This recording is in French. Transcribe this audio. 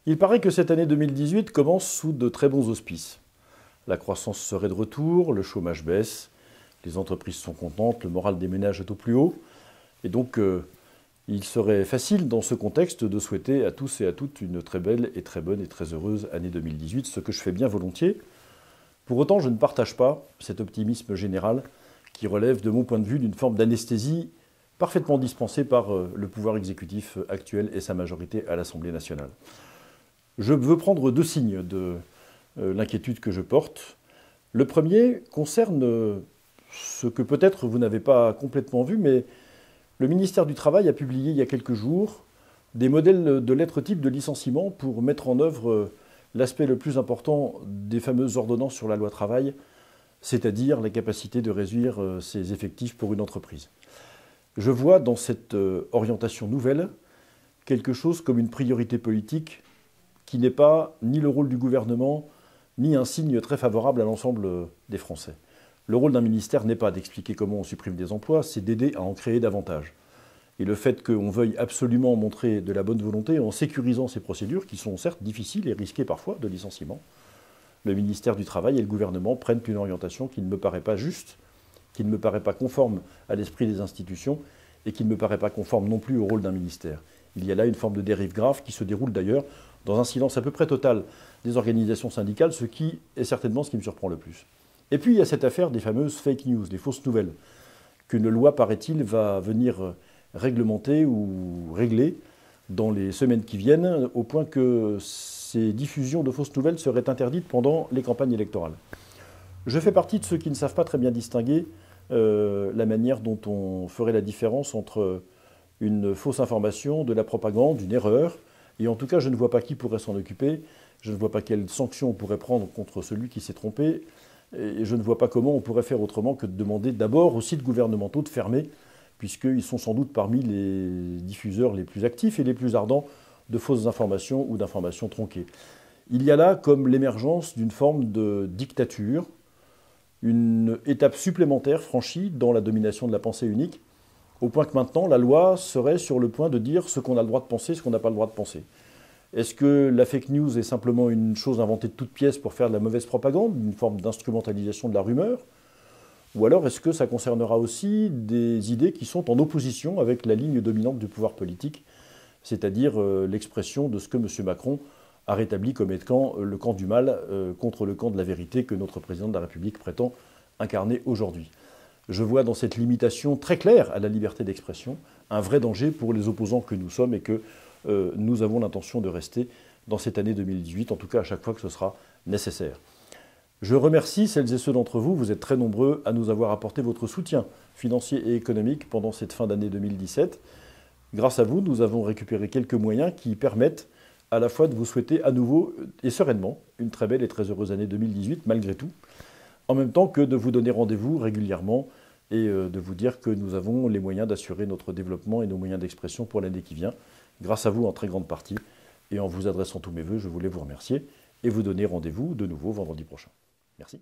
Il paraît que cette année 2018 commence sous de très bons auspices. La croissance serait de retour, le chômage baisse, les entreprises sont contentes, le moral des ménages est au plus haut. Et donc, il serait facile dans ce contexte de souhaiter à tous et à toutes une très belle et très bonne et très heureuse année 2018, ce que je fais bien volontiers. Pour autant, je ne partage pas cet optimisme général qui relève, de mon point de vue, d'une forme d'anesthésie parfaitement dispensée par le pouvoir exécutif actuel et sa majorité à l'Assemblée nationale. Je veux prendre deux signes de l'inquiétude que je porte. Le premier concerne ce que peut-être vous n'avez pas complètement vu, mais le ministère du Travail a publié il y a quelques jours des modèles de lettres type de licenciement pour mettre en œuvre l'aspect le plus important des fameuses ordonnances sur la loi travail, c'est-à-dire la capacité de réduire ses effectifs pour une entreprise. Je vois dans cette orientation nouvelle quelque chose comme une priorité politique qui n'est pas ni le rôle du gouvernement, ni un signe très favorable à l'ensemble des Français. Le rôle d'un ministère n'est pas d'expliquer comment on supprime des emplois, c'est d'aider à en créer davantage. Et le fait qu'on veuille absolument montrer de la bonne volonté en sécurisant ces procédures, qui sont certes difficiles et risquées parfois de licenciement, le ministère du Travail et le gouvernement prennent une orientation qui ne me paraît pas juste, qui ne me paraît pas conforme à l'esprit des institutions et qui ne me paraît pas conforme non plus au rôle d'un ministère. Il y a là une forme de dérive grave qui se déroule d'ailleurs dans un silence à peu près total des organisations syndicales, ce qui est certainement ce qui me surprend le plus. Et puis il y a cette affaire des fameuses fake news, des fausses nouvelles, qu'une loi, paraît-il, va venir réglementer ou régler dans les semaines qui viennent, au point que ces diffusions de fausses nouvelles seraient interdites pendant les campagnes électorales. Je fais partie de ceux qui ne savent pas très bien distinguer la manière dont on ferait la différence entre une fausse information, de la propagande, une erreur. Et en tout cas, je ne vois pas qui pourrait s'en occuper, je ne vois pas quelles sanctions on pourrait prendre contre celui qui s'est trompé, et je ne vois pas comment on pourrait faire autrement que de demander d'abord aux sites gouvernementaux de fermer, puisqu'ils sont sans doute parmi les diffuseurs les plus actifs et les plus ardents de fausses informations ou d'informations tronquées. Il y a là comme l'émergence d'une forme de dictature, une étape supplémentaire franchie dans la domination de la pensée unique, au point que maintenant, la loi serait sur le point de dire ce qu'on a le droit de penser, ce qu'on n'a pas le droit de penser. Est-ce que la fake news est simplement une chose inventée de toutes pièces pour faire de la mauvaise propagande, une forme d'instrumentalisation de la rumeur? Ou alors est-ce que ça concernera aussi des idées qui sont en opposition avec la ligne dominante du pouvoir politique, c'est-à-dire l'expression de ce que M. Macron a rétabli comme étant le camp du mal contre le camp de la vérité que notre président de la République prétend incarner aujourd'hui? Je vois dans cette limitation très claire à la liberté d'expression un vrai danger pour les opposants que nous sommes et que nous avons l'intention de rester dans cette année 2018, en tout cas à chaque fois que ce sera nécessaire. Je remercie celles et ceux d'entre vous, vous êtes très nombreux à nous avoir apporté votre soutien financier et économique pendant cette fin d'année 2017. Grâce à vous, nous avons récupéré quelques moyens qui permettent à la fois de vous souhaiter à nouveau et sereinement une très belle et très heureuse année 2018, malgré tout, en même temps que de vous donner rendez-vous régulièrement et de vous dire que nous avons les moyens d'assurer notre développement et nos moyens d'expression pour l'année qui vient, grâce à vous en très grande partie. Et en vous adressant tous mes vœux, je voulais vous remercier et vous donner rendez-vous de nouveau vendredi prochain. Merci.